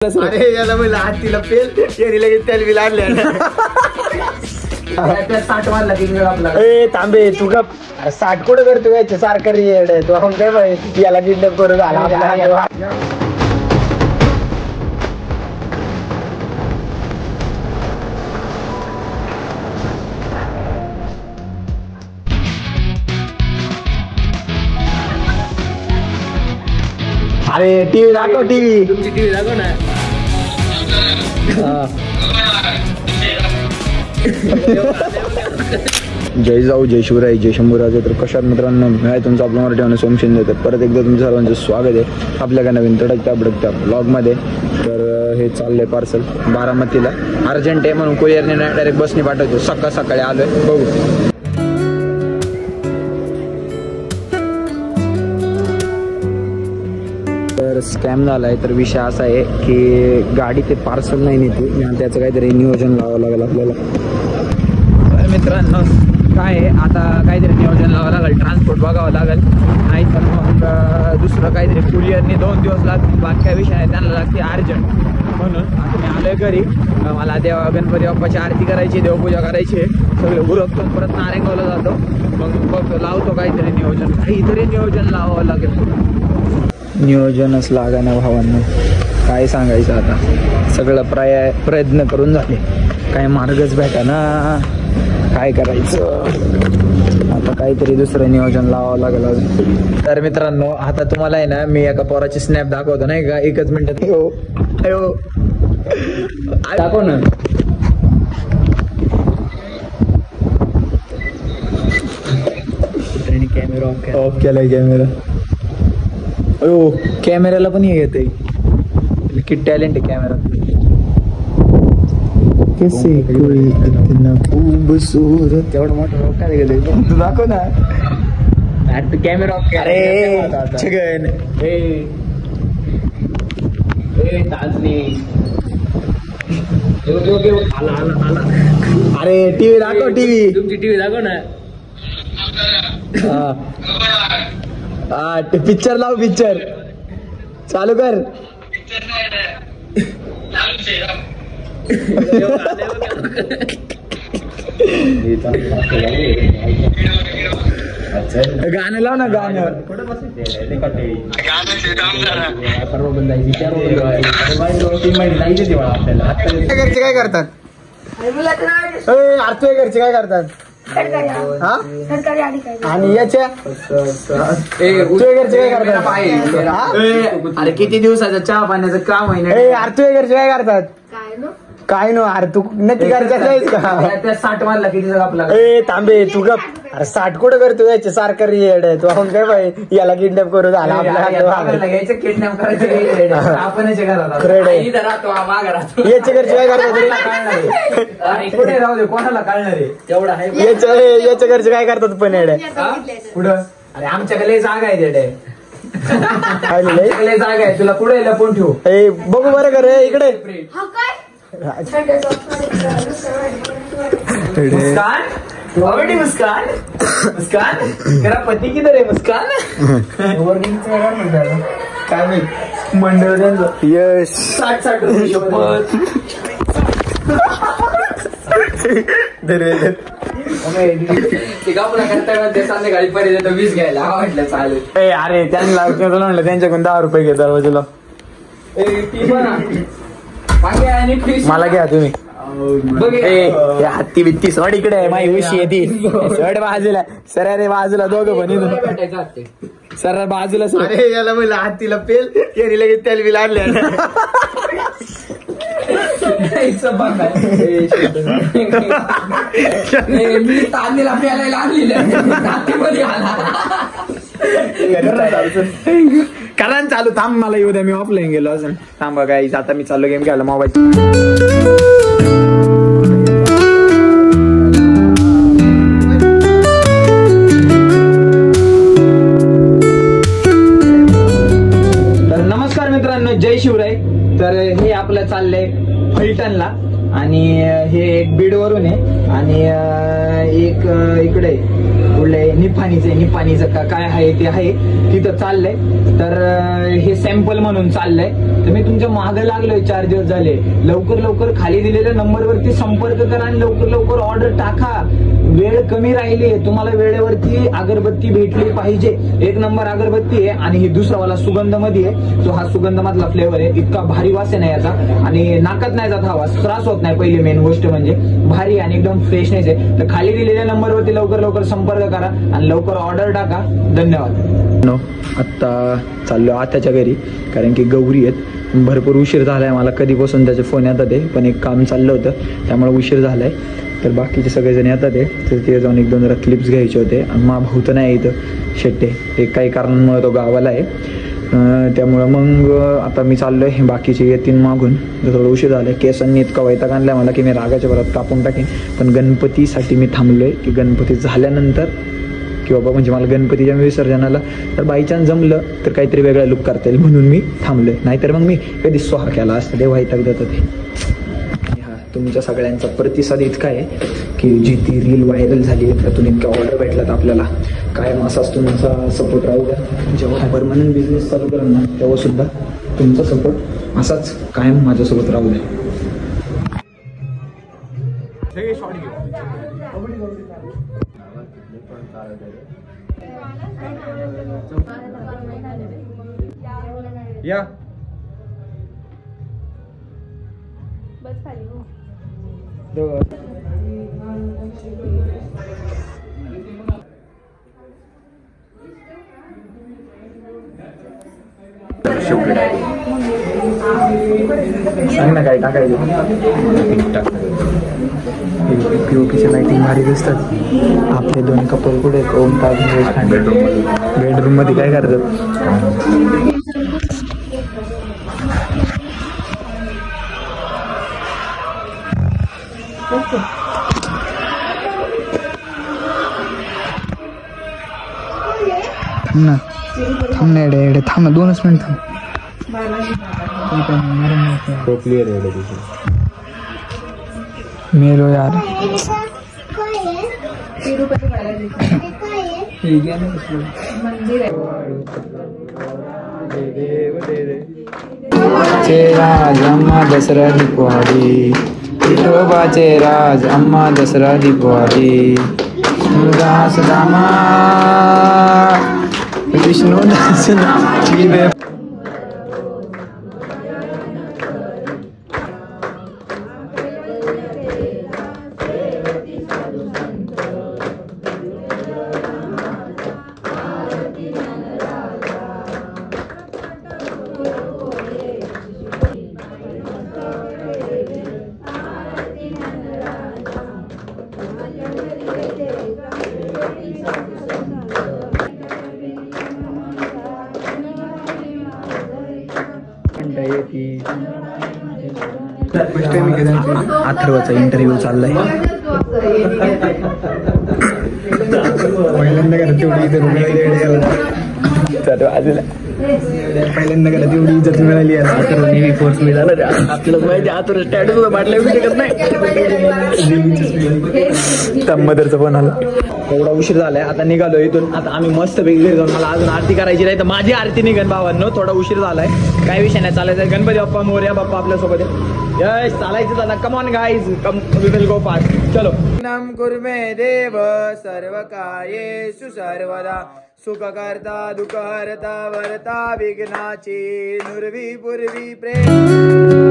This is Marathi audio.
अरे याला म्हणलं हातीला पेल याने लगेच त्याला बी लागले. 60 वाजला की आपला. ए तांबे तू का 60 कुठं करतो यायचं सारखं रेड आहे तू आपण काय पाहिजे याला किडनॅप करू झाला आपला. अरे टीव्ही दाखव टीव्ही तुमची टीव्ही दाखव ना. जय जाऊ जय शिवराय जय शंभूराजे. तर कशात मित्रांनो मी तुमचं आपलं मराठी सोम शिंदे. तर परत एकदा तुमचं सर्वांचं स्वागत आहे आपल्या काय नवीन तडकत्या ब्लॉगमध्ये. तर हे चाललंय पार्सल बारामतीला अर्जंट आहे म्हणून कुरिअरने नाही डायरेक्ट बसने पाठवतो. सकाळी आलोय बघू. तर स्कॅम झालाय. तर विषय असा आहे की गाडी ते पार्सल नाही नेते त्याचं काहीतरी नियोजन लावावं लागेल आपल्याला. तर मित्रांनो काय आहे आता काहीतरी नियोजन लावावं लागेल. ट्रान्सपोर्ट बघावं लागेल नाही तर मग दुसरं काहीतरी कुरिअरने 2 दिवस लागतील. बाकी काय विषय आहे त्यांना लागते अर्जंट म्हणून आता मी आलोय घरी. मला गणपती बाप्पाची आरती करायची देवपूजा करायची सगळे उरकतो परत नारायणगावला जातो. मग लावतो काहीतरी नियोजन लावावं लागेल. नियोजनच लागा ना भावांना काय सांगायचं आता. सगळं प्रयत्न करून झाले काय मार्गच भेटा ना. काय करायचं आता काहीतरी दुसरं नियोजन लावावं लागेल अजून. तर मित्रांनो आता तुम्हाला आहे ना मी एका पोराची स्नॅप दाखवतो नाही का. 1 मिनिटात दाखव ना. कॅमेरा ऑफ केलाय. अयो कॅमेऱ्याला पण हे येते. किती टॅलेंट आहे कॅमेरा. कैसे कोई इतना खूबसूरत एवढं मोठं काय गेले तू दाखव ना. Camera off. अरे छगन अरे टीव्ही दाखव टीव्ही. तुमची टीव्ही दाखव ना. हा पिक्चर लाव पिक्चर चालू कर. गाणं लाव ना गाणं. घरचे काय करतात. आरती घरचे काय करतात. आणि याच्या तुझ्या घरचे काय करतात. अरे किती दिवसाचं चहा पाण्याचं काम आहे ना. आरती घरचे काय करतात. काय नो अरे तू नक्की करायचं का. 60 वाजला किती आपला. ए तांबे तू गप. अरे 60 कुठं करतो याचे सारखं रेड आहे तू आपण काय पाहिजे याला किडनॅप करू झाला आपल्याला. किडनॅप करायचं आपण याचे घरचे काय करतात. कुठे राहू दे कोणाला कळणार आहे तेवढा आहे. याच्या घरचे काय करतात पण येडे पुढं. अरे आमच्याकडे जागा आहे तेडे. जागा आहे तुला पुढे लपून ठेवू. बघू बरं कर इकडे. मुस्कान तेरा पती किधर है मुस्कान. काय माहित मंडळ यश 60 रुपये शपथ. संध्याकाळी पर्यंत 20 घ्यायला आवडलं चालेल. अरे त्यांना म्हणलं त्यांच्याकडून 10 रुपये घेतात बाजूला. मला घ्या तुम्ही. हत्ती बित्ती सोड इकडे आहे माझी उशी येते सोड बाजूला. सर अरे बाजूला दोघं पण सर बाजूला. अरे याला म्हणलं हत्तीला पेल याने लगेच त्याला बी लागले. कारण चालू थांब मला येऊ द्या. मी ऑफलाईन गेलो अजून थांबा काय. आता मी चाललो गेम खेळायला मोबाईल. तर नमस्कार मित्रांनो जय शिवराय. तर हे आपलं चाललंय फलटणला. आणि हे एक बीडवरून आहे आणि एक इकडे कुठले निपाणीचं काय आहे ते आहे तिथं चाललंय. तर हे सॅम्पल म्हणून चाललंय. तर मी तुमच्या मागे लागलोय 4 दिवस झाले. लवकर खाली दिलेल्या नंबरवरती संपर्क करा आणि लवकर ऑर्डर टाका. वेळ कमी राहिली. तुम्हाला वेळेवरती अगरबत्ती भेटली पाहिजे. 1 नंबर अगरबत्ती आहे आणि ही दुसरावाला सुगंधमध्ये आहे. तो हा सुगंधमधला फ्लेवर आहे. इतका भारी वास आहे ना याचा आणि नाकात नाही जात हा वास. त्रास होत नाही. पहिली मेन गोष्ट म्हणजे भारी आणि एकदम फ्रेशनेस आहे. तर खाली दिलेल्या नंबरवरती लवकर संपर्क करा आणि लवकर ऑर्डर टाका. धन्यवाद. आत्ता चाललो आत्याच्या घरी कारण की गौरी आहेत. भरपूर उशीर झालाय. मला कधीपासून त्याचे फोन येतात आहे पण एक काम चाललं होतं त्यामुळे उशीर झालाय. तर बाकीचे सगळेजण येतात आहे. तर ते जाऊन 1-2 जरा क्लिप्स घ्यायचे होते. आणि मा भाऊ तर नाही इथं शेट्टे. ते काही कारणांमुळे तो गावाला आहे. त्यामुळं मग आता मी चाललोय. बाकीचे येतील मागून. थोडं उशीर झालं. केसांनी इतका वैताग आणलाय मला की मी रागाच्या भरात कापून टाकेन. पण गणपतीसाठी मी थांबलोय की गणपती झाल्यानंतर की बाबा म्हणजे मला गणपतीच्या विसर्जनाला तर बाय चान्स जमलं तर काहीतरी वेगळा लुक करता येईल म्हणून मी थांबलोय. नाहीतर मग मी कधी स्वाहा केला असतं. ते वैताग देत होते. हा तुमच्या सगळ्यांचा प्रतिसाद इतका आहे की जी ती रील व्हायरल झाली त्यातून इतक्या ऑर्डर भेटलात आपल्याला. कायम असाच तुमचा सपोर्ट राहू द्या. जेव्हा परमनंट बिझनेस चालू करेल ना तेव्हा सुद्धा तुमचा सपोर्ट असाच कायम माझ्यासोबत राहू द्या. या बस खाली सांग ना काय टाकायचं. पीओपीच्या लाईटिंग भारी दिसतात. आपले 2 कपल कुठे बेडरूम मध्ये काय करतात. ना थांब ना एडे थांब ना 2च मिनिट थांब. क्लिअर आहे मेलो यार. राज अम्मा दसरा दीपवाळी. विठोबाचे राज अम्मा दसरा दीपवाळी. दास दामा विष्णू दास जीवे. अथर्वचा इंटरव्ह्यू चाललाय. पहिल्यांदा करा तेवढी इज्जत पहिल्यांदा करा तेवढी इज्जत मिळाली. नेव्ही फोर्स मिळाला. आपल्याला माहिती आतुर स्टॅटस सुद्धा वाटलं शकत नाही. मदरचा फोन आला. एवढा उशीर झालाय. आता निघालो इथून. आता आम्ही मस्त पैकी घरी जाऊन मला अजून आरती करायची नाही तर माझी आरती निघन भावांनो. थोडा उशीर झालाय. काय विषय नाही चालायचं. गणपती बाप्पा मोरया बाप्पा आपल्यासोबत आहे. यस चालायचं झालं. Come on guys come we will go fast. चलो. नाम कुर्मे देव सर्व कार्येषु सर्वदा सुख करता दुःख हरता वरता विघ्नाची नुरवी पूर्वी प्रेम.